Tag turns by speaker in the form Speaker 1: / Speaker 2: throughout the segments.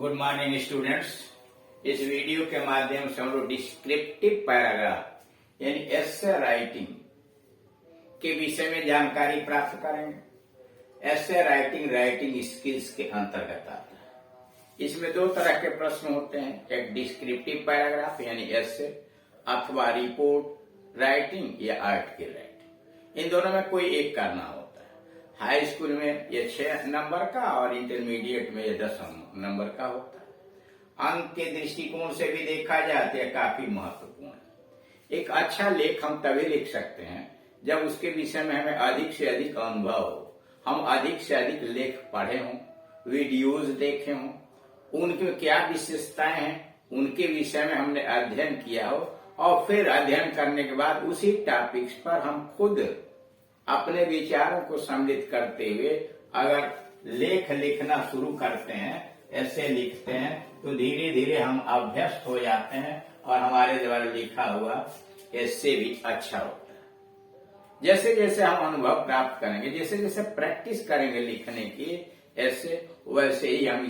Speaker 1: Good morning students. इस video के माध्यम से हम लोग डिस्क्रिप्टिव पैराग्राफ यानी एसे राइटिंग के विषय में जानकारी प्राप्त करेंगे। एसे राइटिंग स्किल्स के अंतर्गत आता है। इसमें दो तरह के प्रश्न होते हैं, एक डिस्क्रिप्टिव पैराग्राफ यानी एसे अथवा रिपोर्ट राइटिंग या आर्टिकल राइटिंग। इन दोनों में कोई एक करना होता है। हाई स्कूल में ये 6 नंबर का और इंटरमीडिएट में ये 10 नंबर का होता है। अंक के दृष्टिकोण से भी देखा जाए तो काफी महत्वपूर्ण है। एक अच्छा लेख हम तभी लिख सकते हैं जब उसके विषय में हमें अधिक से अधिक अनुभव हो, हम अधिक से अधिक लेख पढ़े हों, वीडियोज देखे हों, उनकी क्या विशेषताएं हैं उनके विषय में हमने अध्ययन किया हो और फिर अध्ययन करने के बाद उसी टॉपिक्स पर हम खुद अपने विचारों को सम्मिलित करते हुए अगर लेख लिखना शुरू करते हैं, ऐसे लिखते हैं, तो धीरे धीरे हम अभ्यस्त हो जाते हैं और हमारे द्वारा लिखा हुआ ऐसे भी अच्छा होता है। जैसे जैसे हम अनुभव प्राप्त करेंगे, जैसे जैसे प्रैक्टिस करेंगे लिखने की, ऐसे वैसे ही हम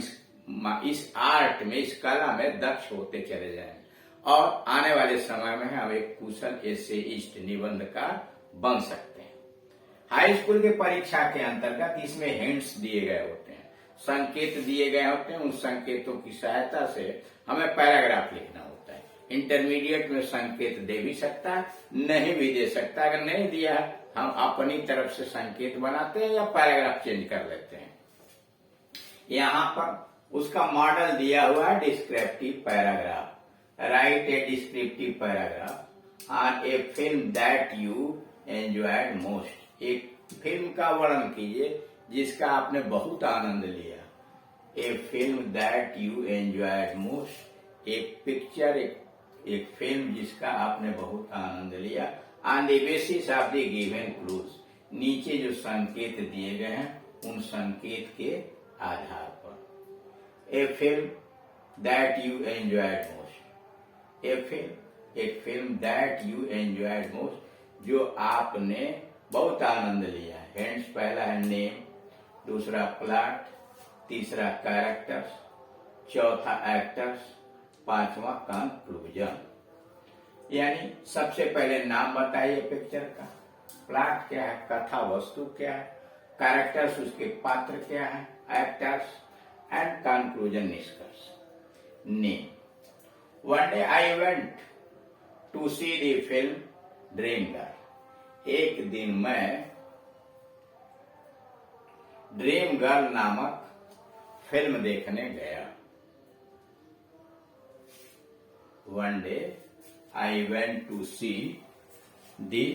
Speaker 1: इस आर्ट में, इस कला में दक्ष होते चले जाएंगे और आने वाले समय में हम एक कुशल एसेइस्ट निबंधकार बन सकते हैं। हाई स्कूल के परीक्षा के अंतर्गत इसमें हिंट्स दिए गए होते हैं, संकेत दिए गए होते हैं। उन संकेतों की सहायता से हमें पैराग्राफ लिखना होता है। इंटरमीडिएट में संकेत दे भी सकता है, नहीं भी दे सकता। अगर नहीं दिया हम अपनी तरफ से संकेत बनाते हैं या पैराग्राफ चेंज कर लेते हैं। यहाँ पर उसका मॉडल दिया हुआ है descriptive paragraph. Write a descriptive paragraph on a film that you enjoyed most. एक फिल्म का वर्णन कीजिए जिसका आपने बहुत आनंद लिया। A film that you enjoyed most, एक पिक्चर, एक फिल्म जिसका आपने बहुत आनंद लिया। On the basis of the given clues, नीचे जो संकेत दिए गए हैं उन संकेत के आधार पर। A film that you enjoyed most, एक film that you enjoyed most जो आपने बहुत आनंद लिया। हैंड्स पहला है नेम, दूसरा प्लॉट, तीसरा कैरेक्टर्स, चौथा एक्टर्स, पांचवा कंक्लूजन। यानी सबसे पहले नाम बताइए पिक्चर का, प्लॉट क्या है, कथा वस्तु क्या है, कैरेक्टर्स उसके पात्र क्या है, एक्टर्स एंड कंक्लूजन निष्कर्ष। Name, one day I went to see the film Dream Girl. एक दिन मैं ड्रीम गर्ल नामक फिल्म देखने गया। One day I went to see the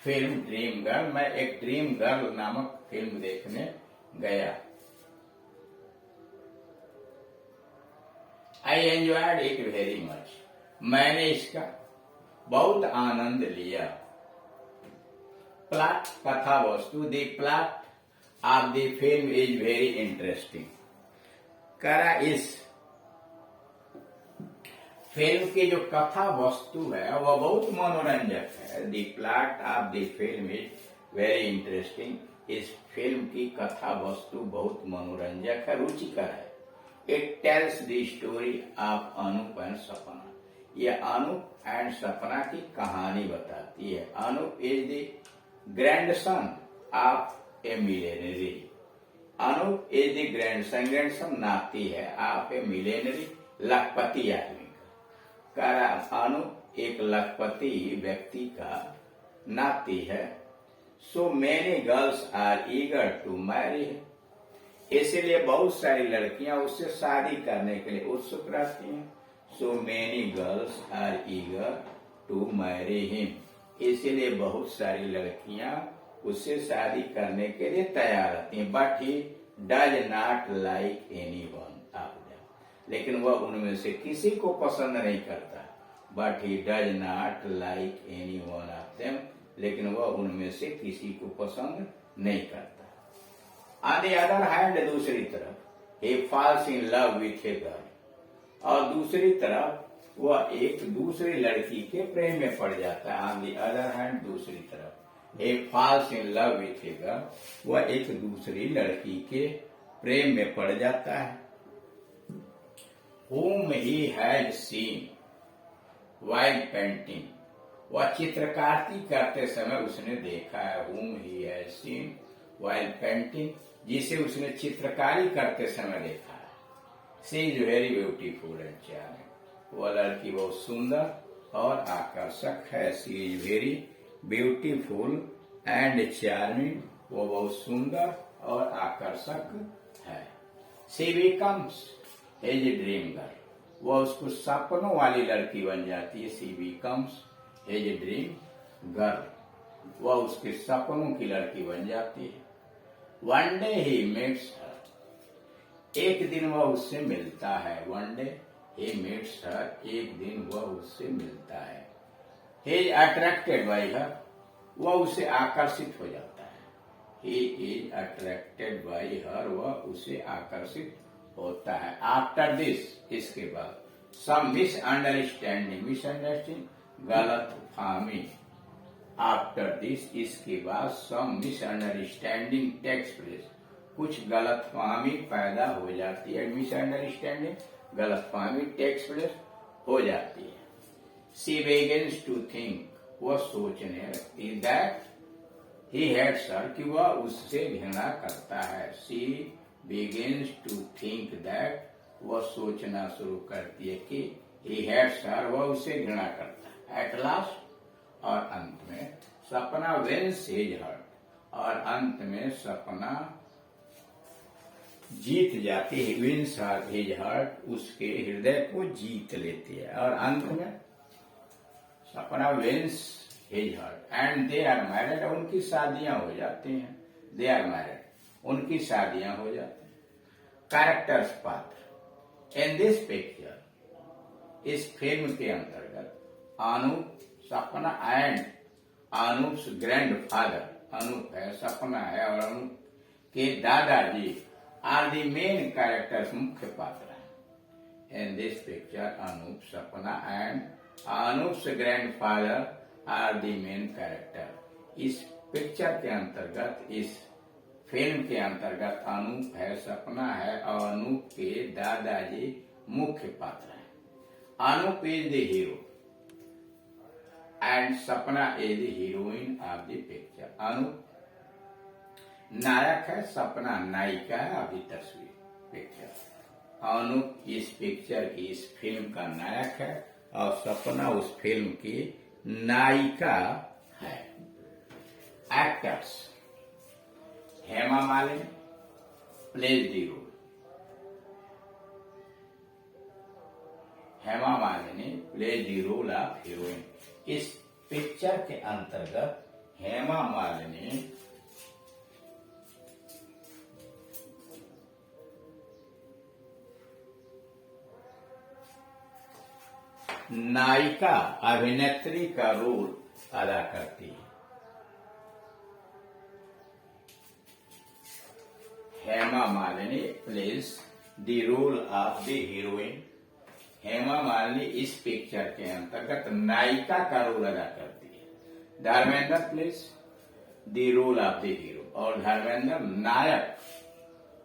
Speaker 1: film Dream Girl. मैं एक ड्रीम गर्ल नामक फिल्म देखने गया। I enjoyed it very much, मैंने इसका बहुत आनंद लिया। प्लॉट कथा वस्तु, the plot of the film is very interesting. करा इस फिल्म की जो कथा वस्तु है वह बहुत मनोरंजक है। The plot of the film is very interesting. इस फिल्म की कथा वस्तु बहुत मनोरंजक है, रुचिकर है। It tells the story of Anup and Sapna. यह अनूप एंड सपना की कहानी बताती है। Anup is the grandson of a millionaire. Anup is the grandson नाती है ऑफ ए मिलेनरी, लखपति आदमी का। अनूप एक लखपति व्यक्ति का नाती है। So many girls are eager to marry, इसलिए बहुत सारी लड़कियां उससे शादी करने के लिए उत्सुक रहती हैं। So many girls are eager to marry him, इसलिए बहुत सारी लड़कियां उससे शादी करने के लिए तैयार रहती हैं। But he does not like anyone of them, लेकिन वह उनमें से किसी को पसंद नहीं करता। But he does not like anyone of them, लेकिन वह उनमें से किसी को पसंद नहीं करता। On the other hand, दूसरी तरफ he falls in love with a girl, और दूसरी तरफ वह एक दूसरी लड़की के प्रेम में पड़ जाता है। ऑन दी अदर हैंड, दूसरी तरफ a falls in love with a girl, वह एक दूसरी लड़की के प्रेम में पड़ जाता है। whom he had seen while painting. वह चित्रकारी करते समय उसने देखा है, whom he had seen while painting, जिसे उसने चित्रकारी करते समय देखा है. She is very beautiful and charming. वह लड़की बहुत सुंदर और आकर्षक है. She is very beautiful and charming. वो बहुत सुंदर और आकर्षक है. She becomes a dream girl. वह उसको सपनों वाली लड़की बन जाती है. She becomes a dream girl. वह उसके सपनों की लड़की बन जाती है. One day he meets her. एक दिन वह उससे मिलता है. One day he meets her. एक दिन वह उससे मिलता है. He is attracted by her. वह उससे आकर्षित हो जाता है. He is attracted by her. वह उससे आकर्षित होता है. After this, इसके बाद some misunderstanding, गलतफहमी. After this, इसके बाद some misunderstanding takes place. कुछ गलतफहमी पैदा हो जाती है. मिसअंडरस्टैंडिंग, गलतफहमी takes place हो जाती है. She begins to think. वह सोचने लगती है that he hates her, कि वह उससे घृणा करता है. She begins to think that, वह सोचना शुरू करती है कि he hates her, वह उससे घृणा करता है. At last, और अंत में सपना wins his heart, और अंत में सपना जीत जाती है. wins his heart, उसके हृदय को जीत लेती है. और अंत में सपना wins his heart and they are married. उनकी शादियां हो जाती हैं. they are married, उनकी शादियां हो जाती हैं. कैरेक्टर्स, पात्र. इन दिस पिक्चर, इस फिल्म के अंतर्गत अनूप, सपना एंड अनूप ग्रैंडफादर, अनूप है, सपना है और अनूप के दादाजी आर दी मेन कैरेक्टर्स, मुख्य पात्र हैं. In this picture Anup, Sapna and Anup grandfather are the main character. इस पिक्चर के अंतर्गत, इस फिल्म के अंतर्गत अनूप है, सपना है और अनूप के दादाजी मुख्य पात्र हैं. Anup is the hero and Sapna is the heroine of the picture. Anup नायक है, सपना नायिका है. अभी तस्वीर पिक्चर. अनूप इस पिक्चर की, इस फिल्म का नायक है और सपना उस फिल्म की नायिका है. Actors. Hema Malini plays the role. Hema Malini plays the role of heroine. इस पिक्चर के अंतर्गत हेमा मालिनी नायिका, अभिनेत्री का रोल अदा करती है. Hema Malini plays the role of the heroine. Hema Malini इस पिक्चर के अंतर्गत नायिका का रोल अदा करती है. Dharmendra plays the role of the hero, और धर्मेंद्र नायक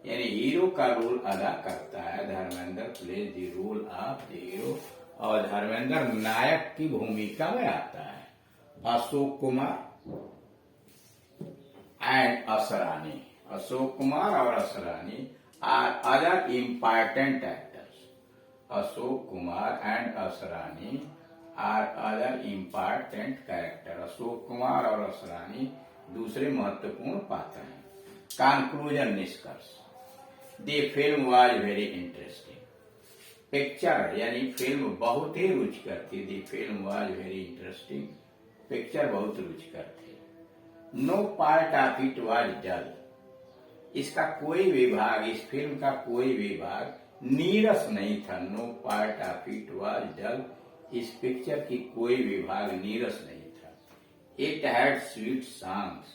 Speaker 1: यानी हीरो का रोल अदा करता है. Dharmendra plays the role of the hero, और धर्मेंद्र नायक की भूमिका में आता है. अशोक कुमार एंड असरानी. अशोक कुमार और Asrani are other important actors. Ashok Kumar and Asrani are other important character. Ashok Kumar और असरानी दूसरे महत्वपूर्ण पात्र हैं. कंक्लूजन, निष्कर्ष. The film was very interesting. Picture यानी फिल्म बहुत ही रुचिकर थी. The film was very interesting. Picture बहुत रुचिकर थी. No part of it was dull. इसका कोई विभाग, इस फिल्म का कोई विभाग नीरस नहीं था. No part of it was dull. इस पिक्चर की कोई विभाग नीरस नहीं था. It had sweet songs.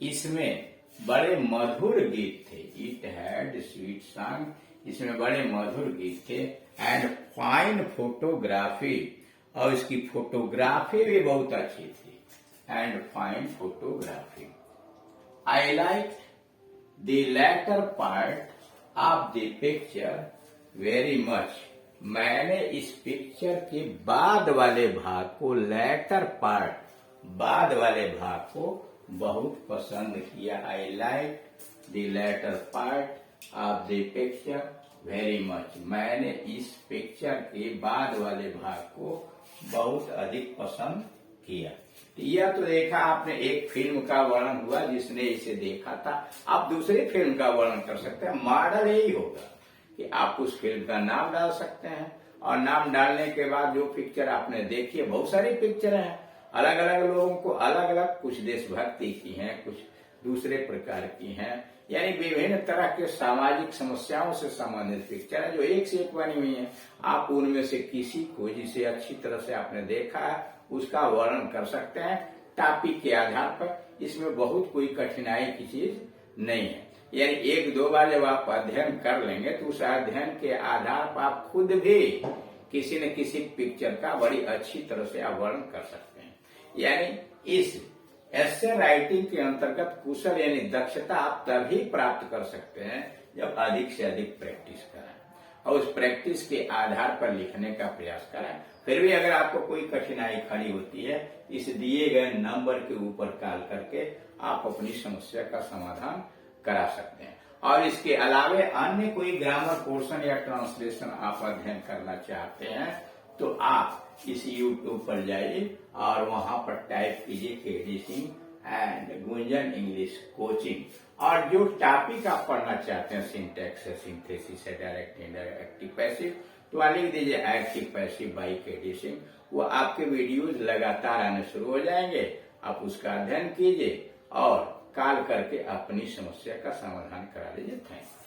Speaker 1: इसमें बड़े मधुर गीत थे. It had sweet song. इसमें बड़े मधुर गीत थे. एंड फाइन फोटोग्राफी, और इसकी फोटोग्राफी भी बहुत अच्छी थी. And fine photography. I like the latter part of the picture very much. मैंने इस पिक्चर के बाद वाले भाग को, लेटर पार्ट, बाद वाले भाग को बहुत पसंद किया। I like the latter part of the picture very much. मैंने इस पिक्चर के बाद वाले भाग को बहुत अधिक पसंद किया। यह तो देखा आपने, एक फिल्म का वर्णन हुआ जिसने इसे देखा था। आप दूसरी फिल्म का वर्णन कर सकते हैं। मॉडल यही होगा कि आप उस फिल्म का नाम डाल सकते हैं, और नाम डालने के बाद जो पिक्चर आपने देखी है, बहुत सारी पिक्चर हैं, अलग अलग लोगों को अलग अलग, कुछ देशभक्ति की हैं, कुछ दूसरे प्रकार की हैं, यानी विभिन्न तरह के सामाजिक समस्याओं से संबंधित पिक्चर है जो एक से एक बनी हुई है। आप उनमें से किसी को, जिसे अच्छी तरह से आपने देखा है, उसका वर्णन कर सकते हैं टॉपिक के आधार पर। इसमें बहुत कोई कठिनाई की चीज नहीं है। यानी एक दो बार जब आप अध्ययन कर लेंगे तो उस अध्ययन के आधार पर आप खुद भी किसी न किसी पिक्चर का बड़ी अच्छी तरह से आप वर्णन कर सकते हैं। यानी इस एसे राइटिंग के अंतर्गत कुशल यानी दक्षता आप तभी प्राप्त कर सकते हैं जब अधिक से अधिक प्रैक्टिस करें और उस प्रैक्टिस के आधार पर लिखने का प्रयास करें। फिर भी अगर आपको कोई कठिनाई खड़ी होती है, इस दिए गए नंबर के ऊपर कॉल करके आप अपनी समस्या का समाधान करा सकते हैं। और इसके अलावे अन्य कोई ग्रामर पोर्शन या ट्रांसलेशन आप अध्ययन करना चाहते हैं तो आप इस YouTube पर जाइए और वहां पर टाइप कीजिए KD Singh and Gunjan English coaching, और जो टॉपिक आप पढ़ना चाहते हैं, सिंटैक्स है, सिंथेसिस है, डायरेक्ट इनडायरेक्ट एक्टिव पैसिव, तो वहां लिख दीजिए active passive by KD Singh. वो आपके वीडियोज लगातार आने शुरू हो जाएंगे। आप उसका अध्ययन कीजिए और कॉल करके अपनी समस्या का समाधान करा लीजिए। Thank you.